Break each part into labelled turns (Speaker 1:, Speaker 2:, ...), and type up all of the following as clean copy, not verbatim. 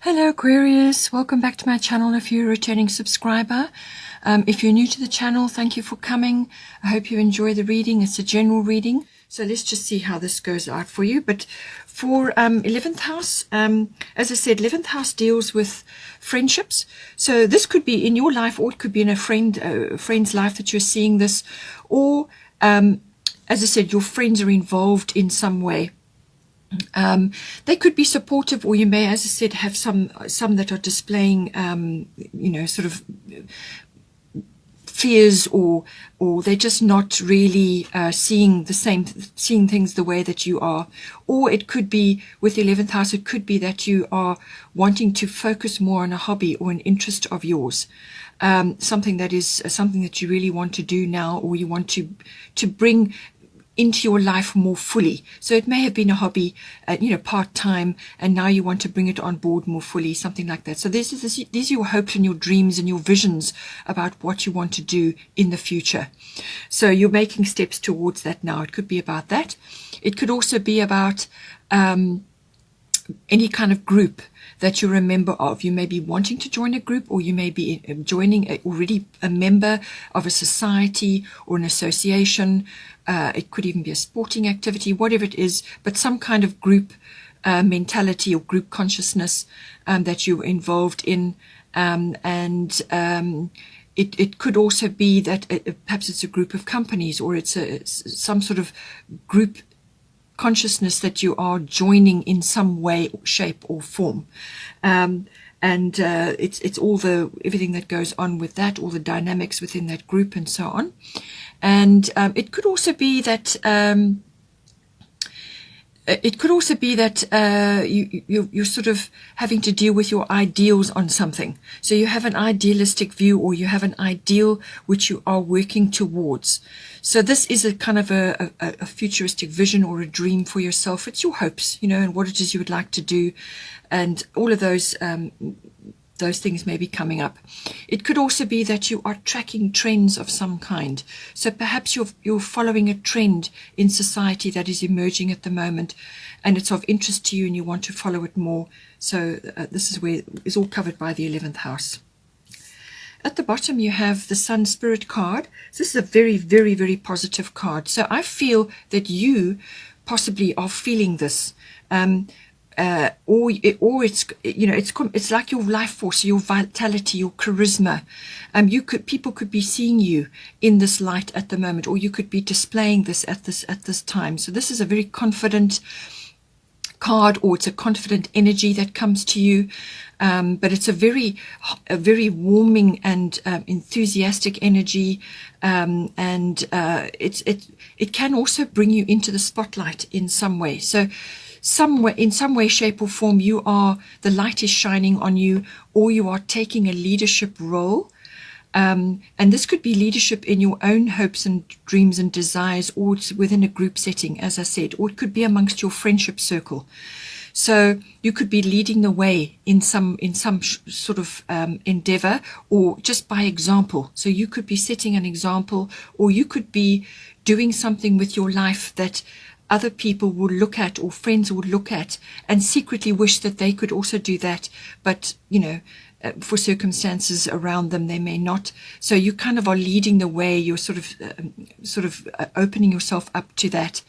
Speaker 1: Hello Aquarius, welcome back to my channel if you're a returning subscriber. If you're new to the channel, thank you for coming. I hope you enjoy the reading. It's a general reading. So let's just see how this goes out for you. But for 11th house, as I said, 11th house deals with friendships. So this could be in your life, or it could be in a friend's life that you're seeing this. Or, as I said, your friends are involved in some way. They could be supportive, or you may, as I said, have some that are displaying, sort of fears, or they're just not really seeing things the way that you are. Or it could be with the 11th house, it could be that you are wanting to focus more on a hobby or an interest of yours, something that you really want to do now, or you want to bring into your life more fully. So it may have been a hobby, part-time, and now you want to bring it on board more fully, something like that. So these are your hopes and your dreams and your visions about what you want to do in the future. So you're making steps towards that now. It could be about that. It could also be about any kind of group that you're a member of. You may be wanting to join a group, or you may be already a member of a society or an association. It could even be a sporting activity, whatever it is, but some kind of group mentality or group consciousness that you're involved in. It could also be that perhaps it's a group of companies, or it's some sort of group consciousness that you are joining in some way, shape or form. It's everything that goes on with that, all the dynamics within that group and so on. And it could also be that you're sort of having to deal with your ideals on something. So you have an idealistic view, or you have an ideal which you are working towards. So this is a kind of a futuristic vision or a dream for yourself. It's your hopes, and what it is you would like to do, and all of those things may be coming up. It could also be that you are tracking trends of some kind. So perhaps you're following a trend in society that is emerging at the moment, and it's of interest to you, and you want to follow it more. So this is where it's all covered by the 11th house. At the bottom, you have the Sun Spirit card. So this is a very, very, very positive card. So I feel that you possibly are feeling this. Or it's like your life force, your vitality, your charisma. People could be seeing you in this light at the moment, or you could be displaying this at this time. So this is a very confident card, or it's a confident energy that comes to you. But it's a very warming and enthusiastic energy, it can also bring you into the spotlight in some way. So in some way, shape or form, the light is shining on you, or you are taking a leadership role. And this could be leadership in your own hopes and dreams and desires, or it's within a group setting, as I said, or it could be amongst your friendship circle. So you could be leading the way in some sort of endeavor, or just by example. So you could be setting an example, or you could be doing something with your life that other people would look at, or friends would look at, and secretly wish that they could also do that. But, for circumstances around them, they may not. So you kind of are leading the way. You're sort of opening yourself up to that.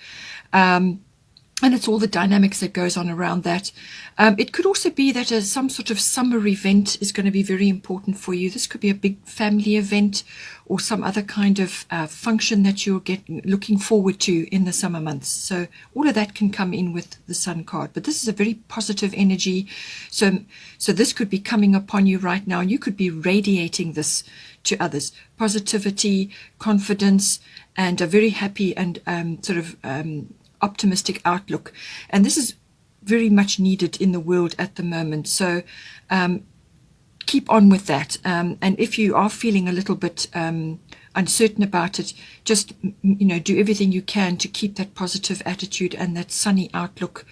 Speaker 1: And it's all the dynamics that goes on around that. It could also be that some sort of summer event is going to be very important for you. This could be a big family event, or some other kind of function that you're looking forward to in the summer months. So all of that can come in with the Sun card. But this is a very positive energy. So this could be coming upon you right now, and you could be radiating this to others. Positivity, confidence, and a very happy and optimistic outlook. And this is very much needed in the world at the moment. So keep on with that. And if you are feeling a little bit uncertain about it, just do everything you can to keep that positive attitude and that sunny outlook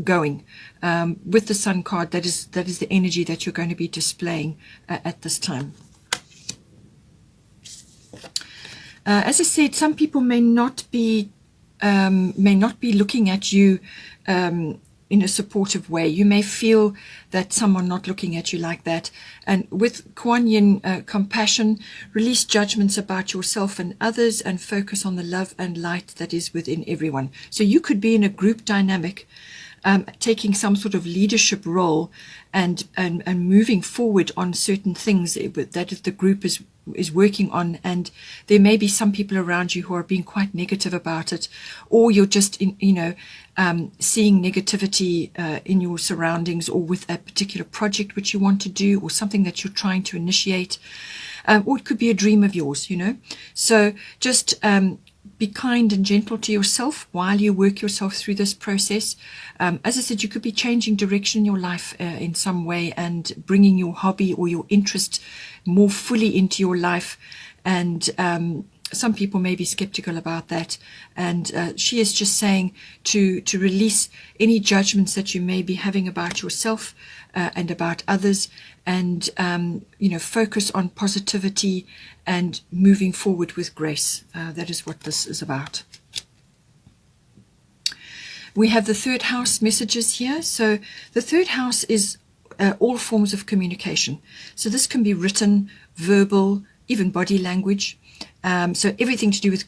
Speaker 1: going. With the Sun card, that is the energy that you're going to be displaying at this time. As I said, some people may not be looking at you in a supportive way. You may feel that someone not looking at you like that. And with Kuan Yin compassion, release judgments about yourself and others and focus on the love and light that is within everyone. So you could be in a group dynamic, taking some sort of leadership role and moving forward on certain things that the group is working on, and there may be some people around you who are being quite negative about it, or you're just seeing negativity in your surroundings, or with a particular project which you want to do, or something that you're trying to initiate, or it could be a dream of yours, so just be kind and gentle to yourself while you work yourself through this process. As I said, you could be changing direction in your life in some way and bringing your hobby or your interest more fully into your life. And some people may be skeptical about that. And she is just saying to release any judgments that you may be having about yourself and about others, and focus on positivity and moving forward with grace. That is what this is about. We have the third house messages here. So the third house is all forms of communication. So this can be written, verbal, even body language. So everything to do with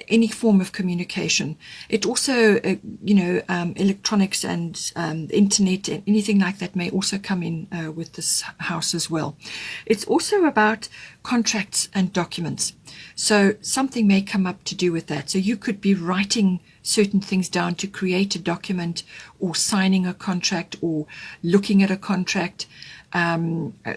Speaker 1: any form of communication. It also, electronics and internet and anything like that may also come in with this house as well. It's also about contracts and documents. So something may come up to do with that. So you could be writing certain things down to create a document, or signing a contract, or looking at a contract.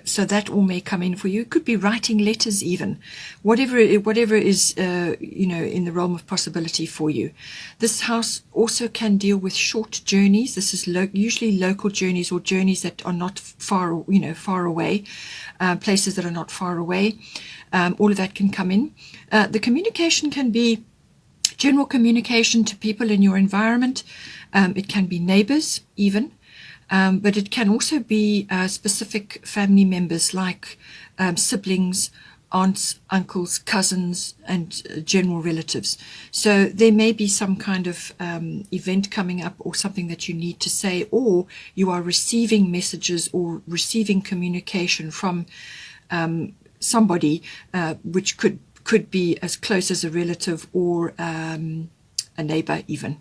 Speaker 1: So that all may come in for you. It could be writing letters even. Whatever is, in the realm of possibility for you. This house also can deal with short journeys. This is usually local journeys, or journeys that are not far away, places that are not far away. All of that can come in. The communication can be general communication to people in your environment. It can be neighbors even. But it can also be specific family members, like siblings, aunts, uncles, cousins, and general relatives. So there may be some kind of event coming up, or something that you need to say, or you are receiving messages or receiving communication from somebody which could be as close as a relative, or a neighbor even.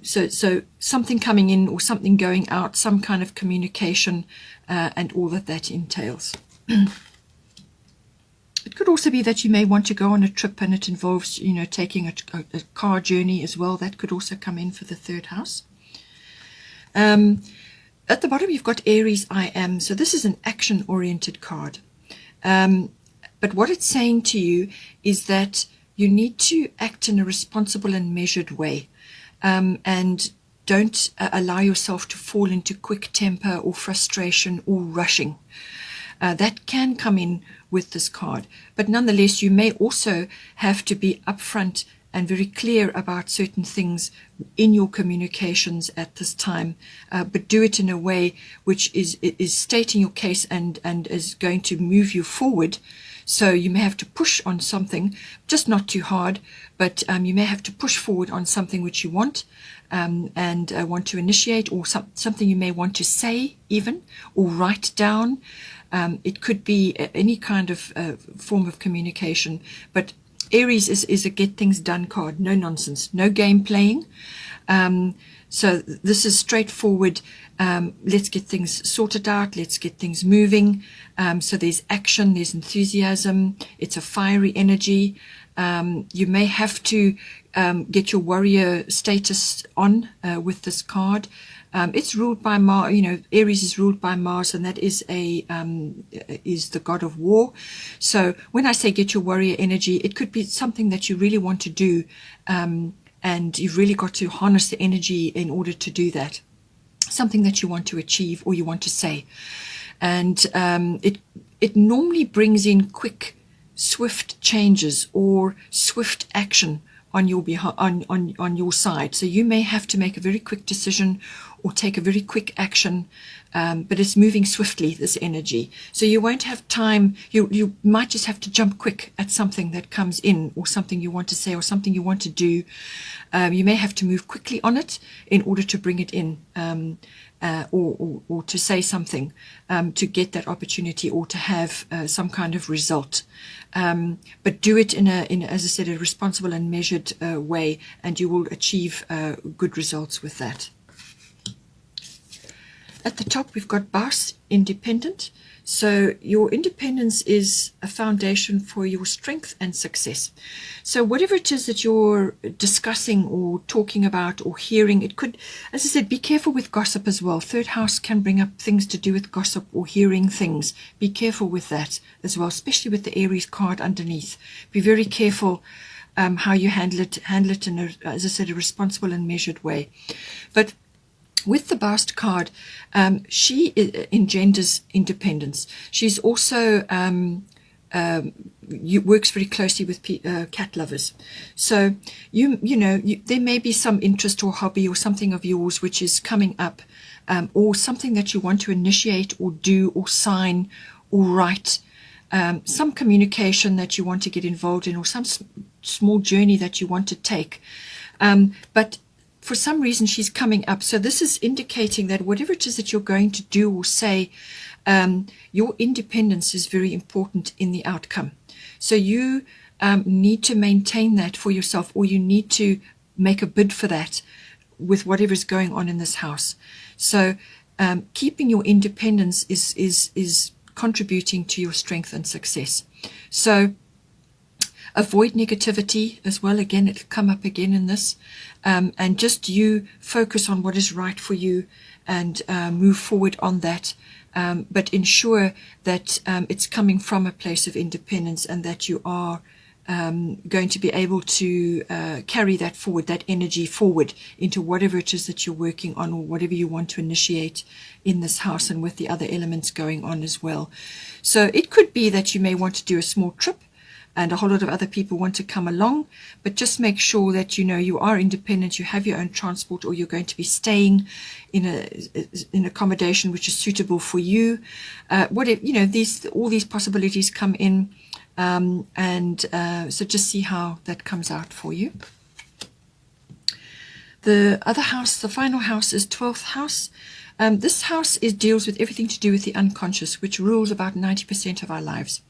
Speaker 1: So something coming in or something going out, some kind of communication, and all that entails. It could also be that you may want to go on a trip, and it involves, taking a car journey as well. That could also come in for the third house. At the bottom, you've got Aries, I am. So this is an action-oriented card. But what it's saying to you is that you need to act in a responsible and measured way. And don't allow yourself to fall into quick temper or frustration or rushing. That can come in with this card. But nonetheless, you may also have to be upfront and very clear about certain things in your communications at this time, but do it in a way which is stating your case and is going to move you forward. So you may have to push on something, just not too hard, but you may have to push forward on something which you want, and want to initiate, or something you may want to say even, or write down. It could be any kind of form of communication, but Aries is a get things done card, no nonsense, no game playing. So this is straightforward. Let's get things sorted out. Let's get things moving. So there's action, there's enthusiasm. It's a fiery energy. You may have to get your warrior status on with this card. It's ruled by Mars. Aries is ruled by Mars, and that is is the god of war. So when I say get your warrior energy, it could be something that you really want to do, and you've really got to harness the energy in order to do that. Something that you want to achieve or you want to say, and it normally brings in quick, swift changes or swift action on your behalf, on your side. So you may have to make a very quick decision, or take a very quick action, but it's moving swiftly, this energy. So you won't have time. You might just have to jump quick at something that comes in, or something you want to say, or something you want to do. You may have to move quickly on it in order to bring it in, or to say something, to get that opportunity, or to have some kind of result. But do it in a, as I said, a responsible and measured way, and you will achieve good results with that. At the top, we've got boss, independent. So your independence is a foundation for your strength and success. So whatever it is that you're discussing or talking about or hearing, it could, as I said, be careful with gossip as well. Third house can bring up things to do with gossip or hearing things. Be careful with that as well, especially with the Aries card underneath. Be very careful how you handle it in a, as I said, a responsible and measured way. But with the Bast card, she engenders independence. She's also works very closely with cat lovers. So there may be some interest or hobby or something of yours which is coming up, or something that you want to initiate or do or sign or write, some communication that you want to get involved in, or some small journey that you want to take. But for some reason she's coming up. So this is indicating that whatever it is that you're going to do or say, your independence is very important in the outcome. So you need to maintain that for yourself, or you need to make a bid for that with whatever is going on in this house. So keeping your independence is contributing to your strength and success. So avoid negativity as well. Again, it'll come up again in this. And just you focus on what is right for you and move forward on that. But ensure that it's coming from a place of independence, and that you are going to be able to carry that forward, that energy forward into whatever it is that you're working on, or whatever you want to initiate in this house, and with the other elements going on as well. So it could be that you may want to do a small trip, and a whole lot of other people want to come along, but just make sure that you are independent, you have your own transport, or you're going to be staying in an accommodation which is suitable for you. All these possibilities come in, so just see how that comes out for you. The other house, the final house, is 12th house. This house deals with everything to do with the unconscious, which rules about 90% of our lives.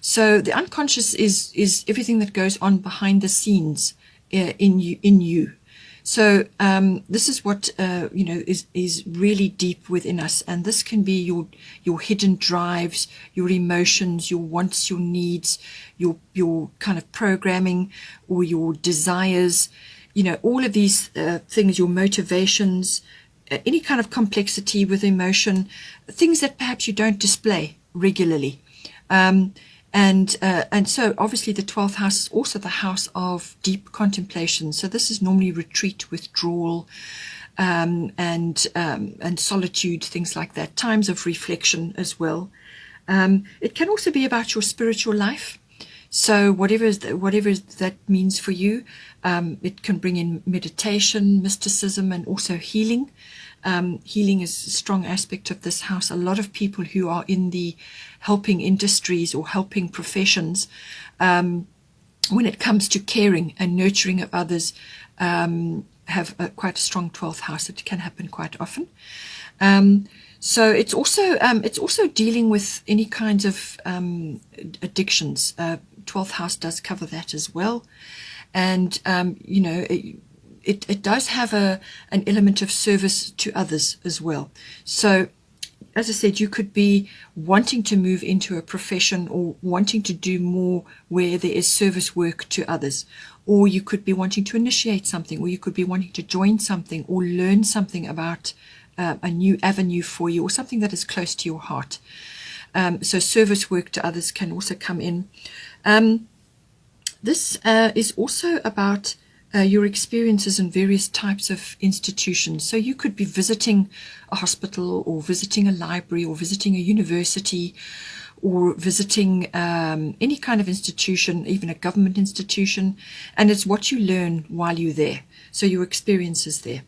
Speaker 1: So the unconscious is everything that goes on behind the scenes in you. So this is what is really deep within us, and this can be your hidden drives, your emotions, your wants, your needs, your kind of programming, or your desires. All of these things, your motivations, any kind of complexity with emotion, things that perhaps you don't display regularly. And so obviously the 12th house is also the house of deep contemplation. So this is normally retreat, withdrawal, and solitude, things like that, times of reflection as well. It can also be about your spiritual life. So whatever that means for you, it can bring in meditation, mysticism, and also healing. Healing is a strong aspect of this house. A lot of people who are in the helping industries or helping professions, when it comes to caring and nurturing of others, have quite a strong 12th house. It can happen quite often. So it's also dealing with any kinds of addictions. 12th house does cover that as well, and it does have an element of service to others as well. So, as I said, you could be wanting to move into a profession, or wanting to do more where there is service work to others, or you could be wanting to initiate something, or you could be wanting to join something or learn something about a new avenue for you, or something that is close to your heart. So service work to others can also come in. This is also about your experiences in various types of institutions. So you could be visiting a hospital, or visiting a library, or visiting a university, or visiting any kind of institution, even a government institution, and it's what you learn while you're there. So your experiences there.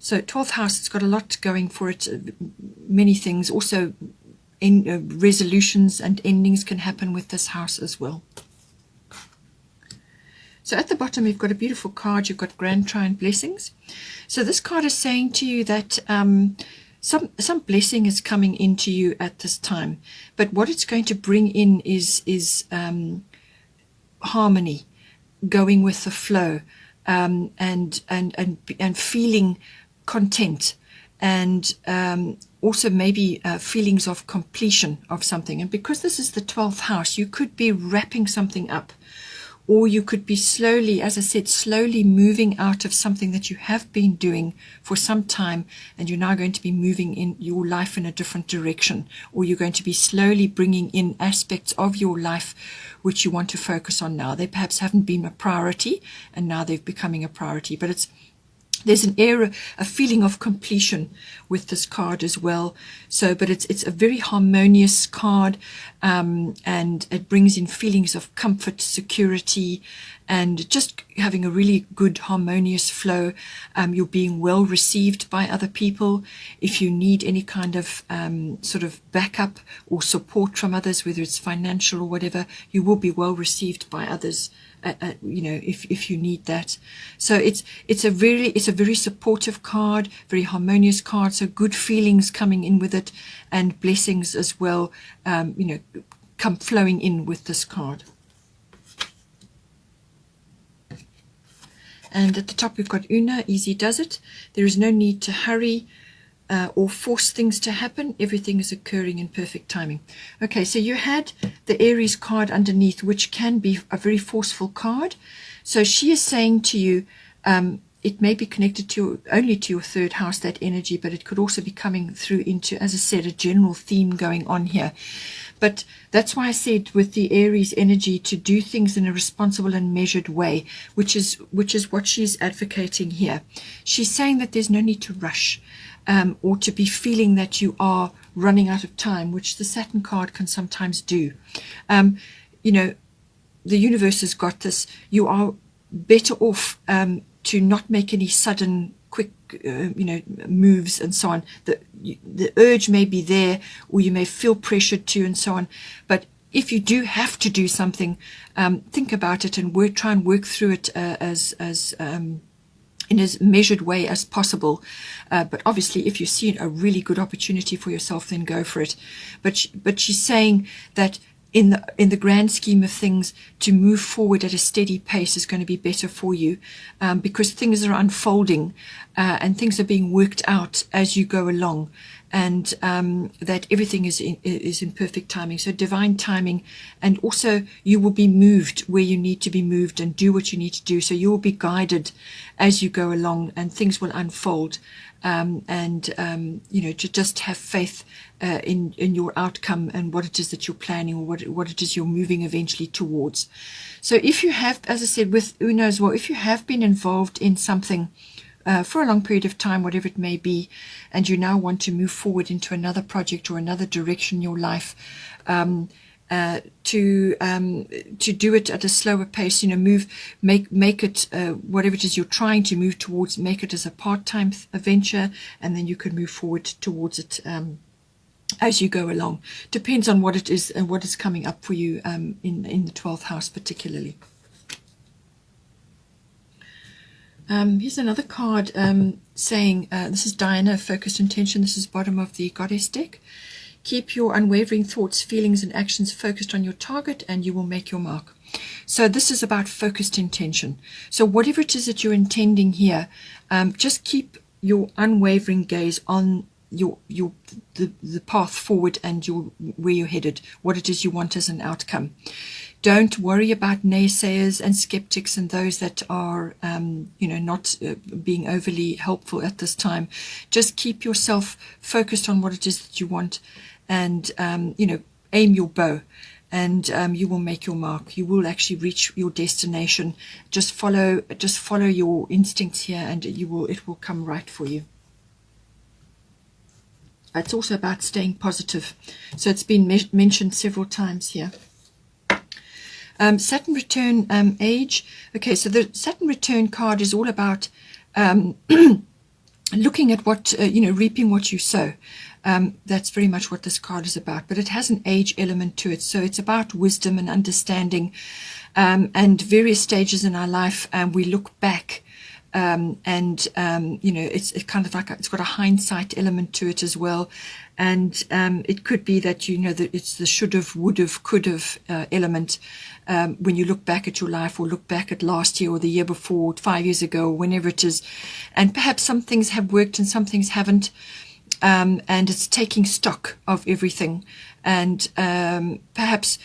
Speaker 1: So 12th house, it's got a lot going for it, many things. Also, resolutions and endings can happen with this house as well. So at the bottom, you've got a beautiful card. You've got Grand Trine Blessings. So this card is saying to you that some blessing is coming into you at this time. But what it's going to bring in is harmony, going with the flow, and feeling content, and also maybe feelings of completion of something. And because this is the 12th house, you could be wrapping something up, or you could be slowly, as I said, slowly moving out of something that you have been doing for some time, and you're now going to be moving in your life in a different direction, or you're going to be slowly bringing in aspects of your life which you want to focus on now. They perhaps haven't been a priority, and now they're becoming a priority. But there's a feeling of completion with this card as well. So, but it's a very harmonious card, and it brings in feelings of comfort, security, and just having a really good harmonious flow. You're being well received by other people. If you need any kind of sort of backup or support from others, whether it's financial or whatever, you will be well received by others. If you need that. So it's a very supportive card, very harmonious card. So good feelings coming in with it, and blessings as well, come flowing in with this card. And at the top we've got Una, easy does it. There is no need to hurry or force things to happen. Everything is occurring in perfect timing. Okay, so you had the Aries card underneath, which can be a very forceful card. So she is saying to you, it may be connected to only to your 3rd house, that energy, but it could also be coming through into, as I said, a general theme going on here. But that's why I said with the Aries energy to do things in a responsible and measured way, which is what she's advocating here. She's saying that there's no need to rush, or to be feeling that you are running out of time, which the Saturn card can sometimes do. The universe has got this. You are better off to not make any sudden, quick, moves and so on. The urge may be there, or you may feel pressured to, and so on. But if you do have to do something, think about it and try and work through it in as measured way as possible. But obviously, if you see a really good opportunity for yourself, then go for it. But she's saying that in the grand scheme of things, to move forward at a steady pace is going to be better for you, because things are unfolding, and things are being worked out as you go along, and that everything is in perfect timing. So divine timing, and also you will be moved where you need to be moved and do what you need to do. So you will be guided as you go along, and things will unfold. To just have faith in your outcome and what it is that you're planning, or what it is you're moving eventually towards. So if you have, as I said with Una as well, if you have been involved in something for a long period of time, whatever it may be, and you now want to move forward into another project or another direction in your life, to do it at a slower pace, make it whatever it is you're trying to move towards, make it as a part-time venture, and then you can move forward towards it as you go along. Depends on what it is and what is coming up for you in the 12th house particularly. Here's another card saying, this is Diana, Focused Intention. This is bottom of the Goddess deck. Keep your unwavering thoughts, feelings, and actions focused on your target, and you will make your mark. So this is about focused intention. So whatever it is that you're intending here, just keep your unwavering gaze on the path forward and where you're headed, what it is you want as an outcome. Don't worry about naysayers and skeptics and those that are, not being overly helpful at this time. Just keep yourself focused on what it is that you want, and, aim your bow, and you will make your mark. You will actually reach your destination. Just follow your instincts here, and it will come right for you. It's also about staying positive. So it's been mentioned several times here. Saturn return age. Okay, so the Saturn return card is all about looking at what, reaping what you sow. That's very much what this card is about, but it has an age element to it. So it's about wisdom and understanding, and various stages in our life. We look back, it's kind of like it's got a hindsight element to it as well. And it could be that that it's the should have, would have, could have element when you look back at your life, or look back at last year or the year before, 5 years ago, or whenever it is. And perhaps some things have worked and some things haven't. And it's taking stock of everything. And perhaps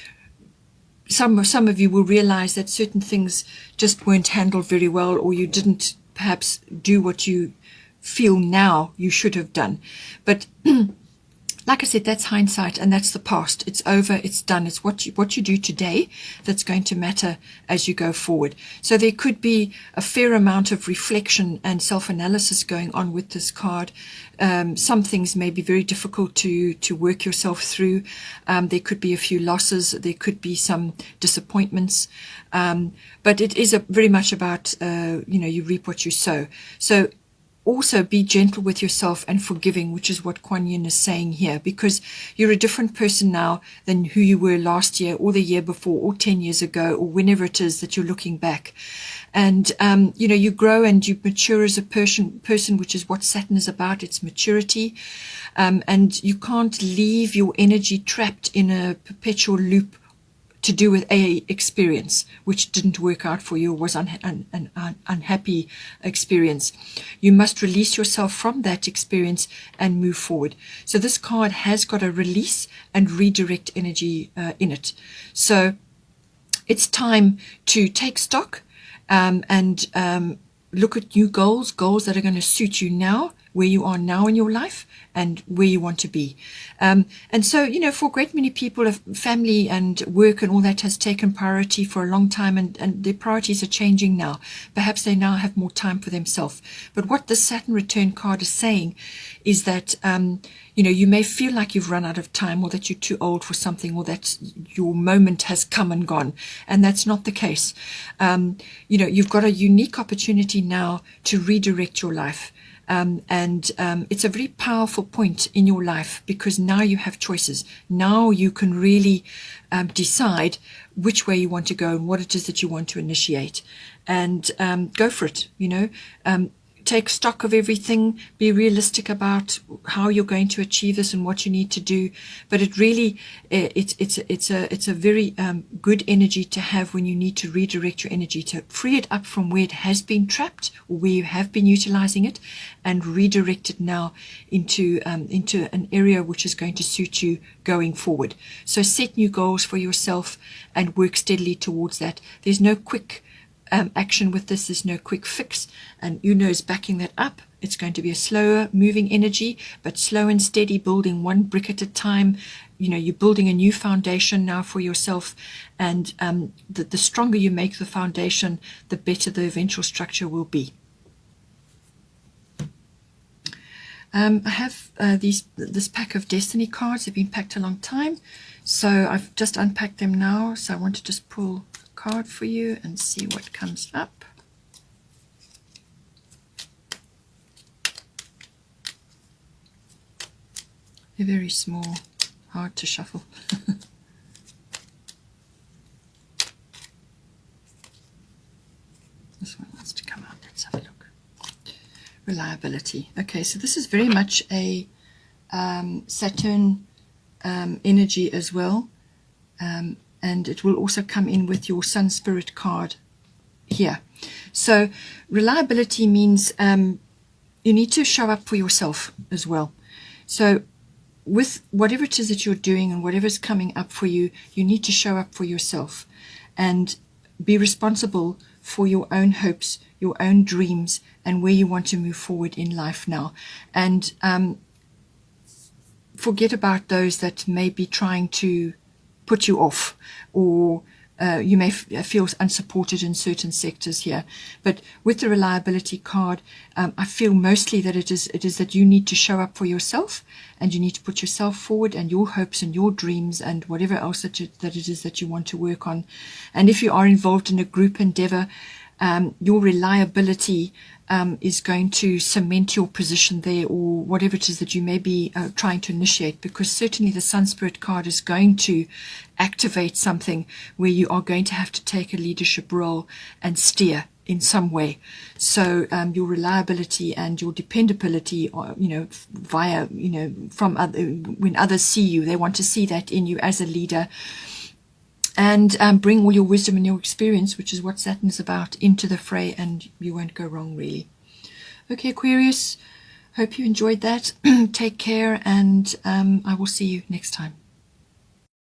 Speaker 1: some of you will realize that certain things just weren't handled very well, or you didn't perhaps do what you feel now you should have done. But like I said, that's hindsight, and that's the past. It's over, it's done. It's what you do today that's going to matter as you go forward. So there could be a fair amount of reflection and self-analysis going on with this card. Some things may be very difficult to work yourself through. There could be a few losses. There could be some disappointments. But it is very much about, you reap what you sow. So also be gentle with yourself and forgiving, which is what Kuan Yin is saying here, because you're a different person now than who you were last year or the year before or 10 years ago, or whenever it is that you're looking back. And, you grow and you mature as a person, which is what Saturn is about. It's maturity. And you can't leave your energy trapped in a perpetual loop to do with a experience which didn't work out for you, or was an unhappy experience. You must release yourself from that experience and move forward. So this card has got a release and redirect energy in it. So it's time to take stock and look at new goals that are going to suit you now, where you are now in your life and where you want to be. And so, for a great many people, family and work and all that has taken priority for a long time, and their priorities are changing now. Perhaps they now have more time for themselves. But what the Saturn return card is saying is that, you may feel like you've run out of time, or that you're too old for something, or that your moment has come and gone. And that's not the case. You've got a unique opportunity now to redirect your life. It's a very powerful point in your life, because now you have choices. Now you can really decide which way you want to go and what it is that you want to initiate, and go for it. Take stock of everything, be realistic about how you're going to achieve this and what you need to do. But it really, it's a very good energy to have when you need to redirect your energy, to free it up from where it has been trapped, or where you have been utilizing it, and redirect it now into an area which is going to suit you going forward. So set new goals for yourself and work steadily towards that. There's no quick action with this. There's no quick fix, and Uno is backing that up. It's going to be a slower moving energy, but slow and steady, building one brick at a time. You're building a new foundation now for yourself, and the stronger you make the foundation, the better the eventual structure will be. I have this pack of destiny cards. They've been packed a long time, so I've just unpacked them now. So I want to just pull card for you and see what comes up. They're very small, hard to shuffle. This one wants to come out. Let's have a look. Reliability. Okay, so this is very much a Saturn energy as well. And it will also come in with your Sun Spirit card here. So reliability means you need to show up for yourself as well. So with whatever it is that you're doing and whatever's coming up for you, you need to show up for yourself and be responsible for your own hopes, your own dreams, and where you want to move forward in life now. And forget about those that may be trying to put you off, or you may feel unsupported in certain sectors here. But with the reliability card, I feel mostly that it is that you need to show up for yourself, and you need to put yourself forward, and your hopes and your dreams and whatever else that it is that you want to work on. And if you are involved in a group endeavor, your reliability is going to cement your position there, or whatever it is that you may be trying to initiate, because certainly the Sun Spirit card is going to activate something where you are going to have to take a leadership role and steer in some way. So your reliability and your dependability, via, from when others see you, they want to see that in you as a leader, and bring all your wisdom and your experience, which is what Saturn is about, into the fray, and you won't go wrong, really. Okay, Aquarius, hope you enjoyed that. Take care, and I will see you next time.